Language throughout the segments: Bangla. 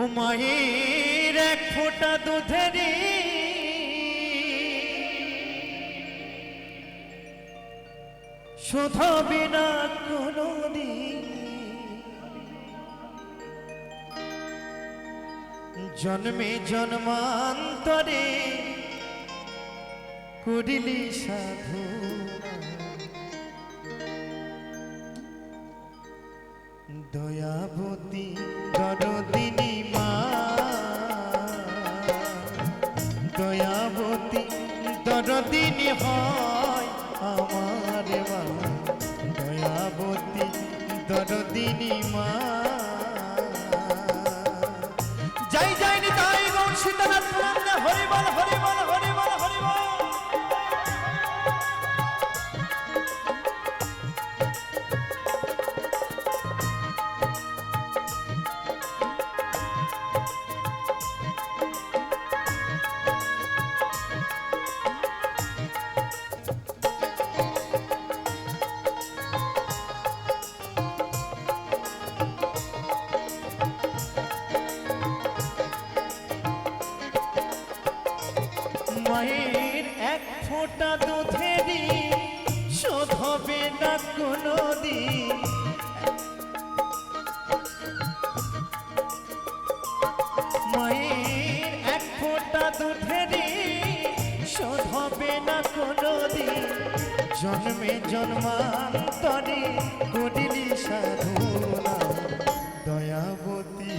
ও মায়ের এক ফোঁটা দুধেরই শোধাবে না কোনোদিন, জন্মে জন্মান্তরে করিলি সাধু। দয়াবতী দরদিনী মা, দয়াবতী দরদিনী হয় আমার মা, দয়াবতী দরদিনী মা। যাই যাইনি তাই গৌর সীতানাথ হরি বল হরি বল হরি বল হরি বল। মায়ের এক ফোঁটা দুধেরই শোধ হবে না কোনোদিন, মায়ের এক ফোঁটা দুধেরই শোধ হবে না কোনোদিন, জন্মে জন্মান্তরে করিলি সাধনা। দয়াবতী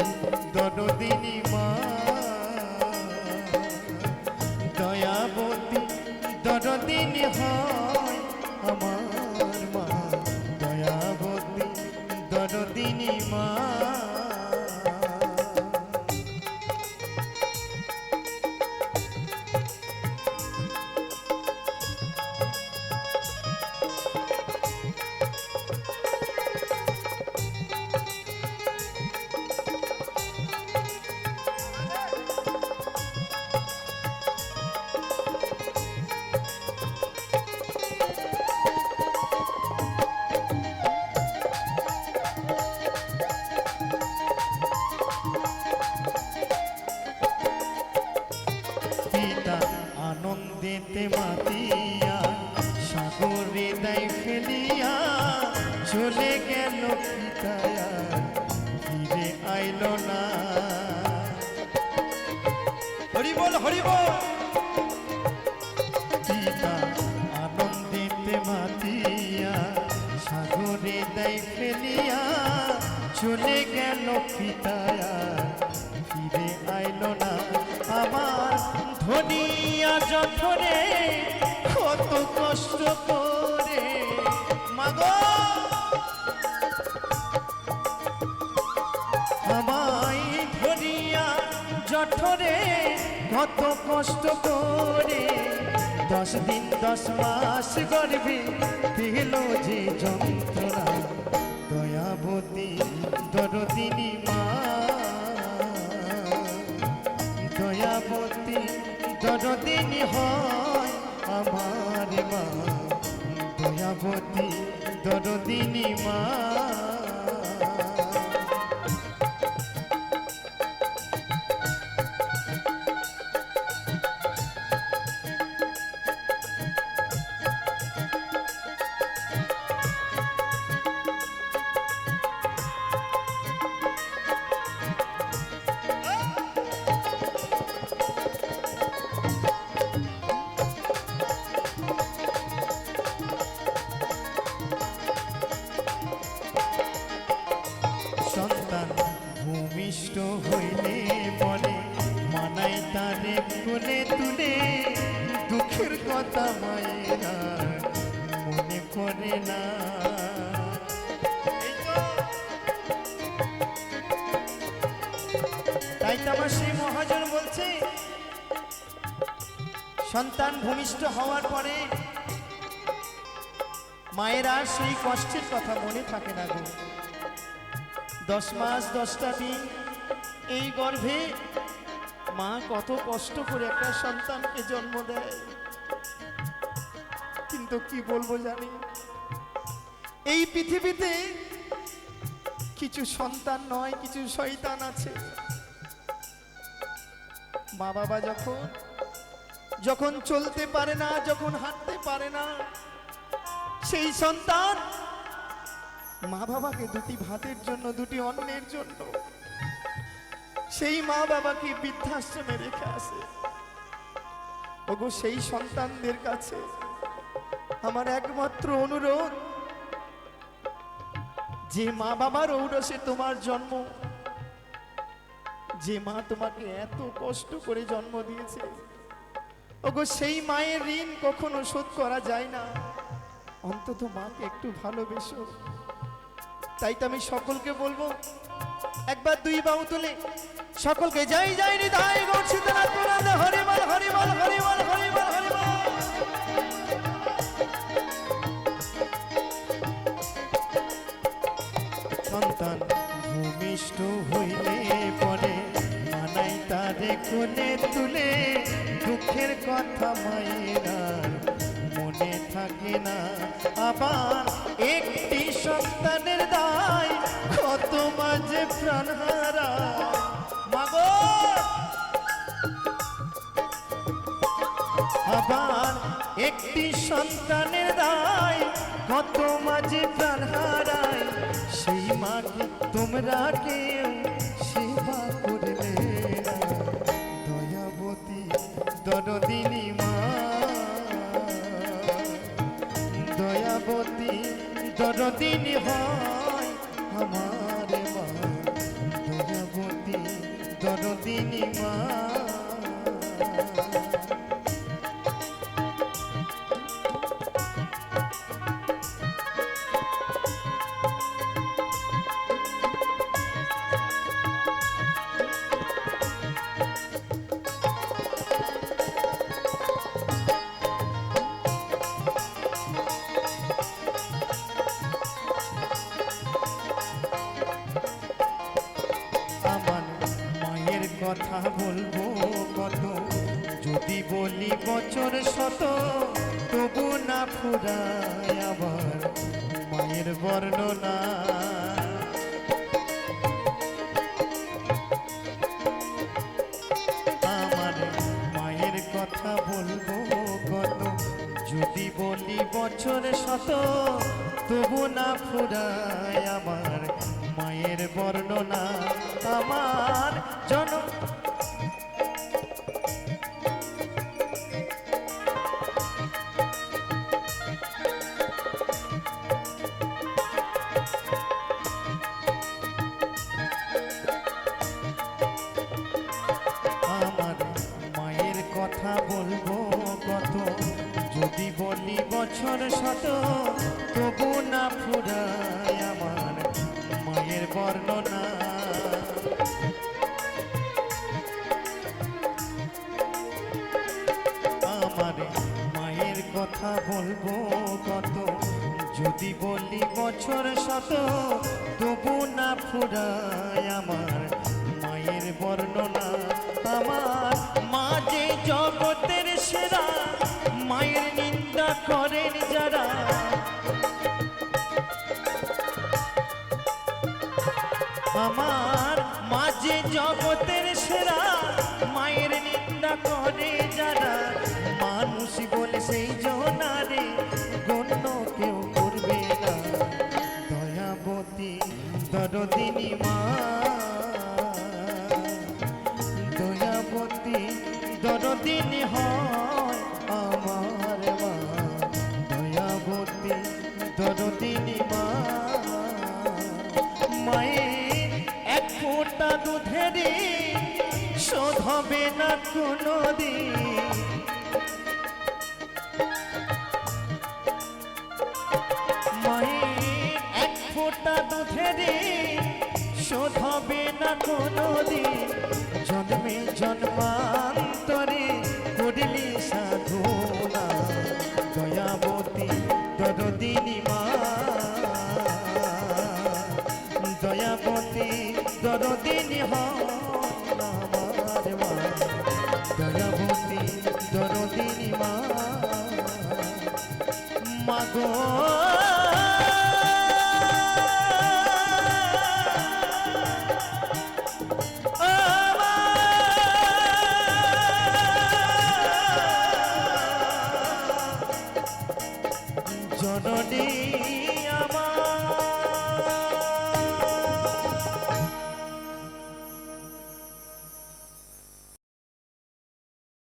দরদিনী মা, দয়াবতী দরদিনী হয় আমার মা, দয়াবতী দরদিনী মা। আনন্দেতে মাতিয়া সাগরে দায় ফেলিয়া চলে গেল পিতায়া, ফিরে আইল না। হরি বল হরি বল। পিতা আনন্দেতে মাতিয়া সাগরে দায় ফেলিয়া চলে গেল পিতায়া, ফিরে আইল না। আমার ধনিয়া যঠরে কত কষ্ট করে মাগো, আমায় ধনিয়া জঠরে কত কষ্ট করে 10 দিন 10 মাস গর্ভে পেল যে যন্ত্রণা। দয়াবতী দরদিনী মা, দয়াবতী দরদিনী হয় আমার মা, দয়াবতী দরদিনী মা। সন্তান ভূমিষ্ঠ হইলে বলে মানাই তারে কোলে তুলে, দুঃখের কথা মায়েরা মনে করে না। তাই তো আমার সেই মহাজন বলছে, সন্তান ভূমিষ্ঠ হওয়ার পরে মায়েরা সেই কষ্টের কথা মনে থাকে না গো। 10 মাস 10টা দিন এই গর্ভে মা কত কষ্ট করে একটা সন্তানকে জন্ম দেয়, কিন্তু কি বলবো জানি, এই পৃথিবীতে কিছু সন্তান নয় কিছু শয়তান আছে মা বাবা যখন যখন চলতে পারে না, যখন হাঁটতে পারে না, সেই সন্তান মা বাবাকে দুটি ভাতের জন্য, দুটি অন্নের জন্য সেই মা বাবাকে বৃদ্ধাশ্রমে রেখে আসে। ওগো সেই সন্তানদের কাছে আমার একমাত্র অনুরোধ, যে মা বাবার ঔরসে তোমার জন্ম, যে মা তোমাকে এত কষ্ট করে জন্ম দিয়েছে, ওগো সেই মায়ের ঋণ কখনো শোধ করা যায় না। অন্তত মাকে একটু ভালোবেসো। তাই তো আমি সকলকে বলবো, একবার দুই বাহু তুলে সকলকে যাই যাই নিতাই গৌর সীতানাথ প্রণাম, হরিবল হরিবল হরিবল হরিবল হরিবল। সন্তান ভূমিষ্ঠ হইলে পরে মানাই তারে কোলে তুলে, দুঃখের কথা মায়েরা মনে থাকে না। আবার একটি সন্তানের দায় কত মাঝে প্রাণ হারা। মাগো আবার একটি সন্তানের দায় কত মাঝে প্রাণ হারায়। সেই মাকে তোমরা কেউ সেবা করলে না। দয়াবতী দরদিনী মা, দয়াবতী দরদিনী হয় আমার মা, দয়াবতী দরদিনী মা। কথা বলবো কত, যদি বলি বছর শত, তবু না ফুরায় আবার মায়ের বর্ণনা। আমার মায়ের কথা বলবো কত, যদি বলি বছর শত, তবু না ফুরায় আমার মায়ের বর্ণনা। আমার জনম আমার মায়ের কথা বলবো কত, যদি বলি বছর শত, তবু না ফুরায় আমার মায়ের বর্ণনা। আমার মায়ের কথা বলবো কত, যদি বলি বছর শত, তবু না ফুরায় আমার মায়ের বর্ণনা। আমার মা যে জগতের সেরা, মায়ের নিন্দা করেন যারা। আমার মা যে জগতের সেরা, মায়ের নিন্দা করে যারা। মানুষ বলে সেই জনারে গণ্য কেউ করবে না। দয়াবতী দরদিনী মা, দয়াবতী দরদিনী হয় আমার মা, দয়াবতী দরদিনী মা। মায়ের এক ফোঁটা দুধের শোধ হবে না কোনোদিন। মায়ের এক ফোঁটা দুধের শোধ হবে না কোনোদিন। জন্মে জন্মান্তরে করলি সাধনা। দয়াবতী দরদিনী মা, দয়াবতী দরদিনী হয় আমার মা, দয়াবতী দরদিনী মা। মাগো রে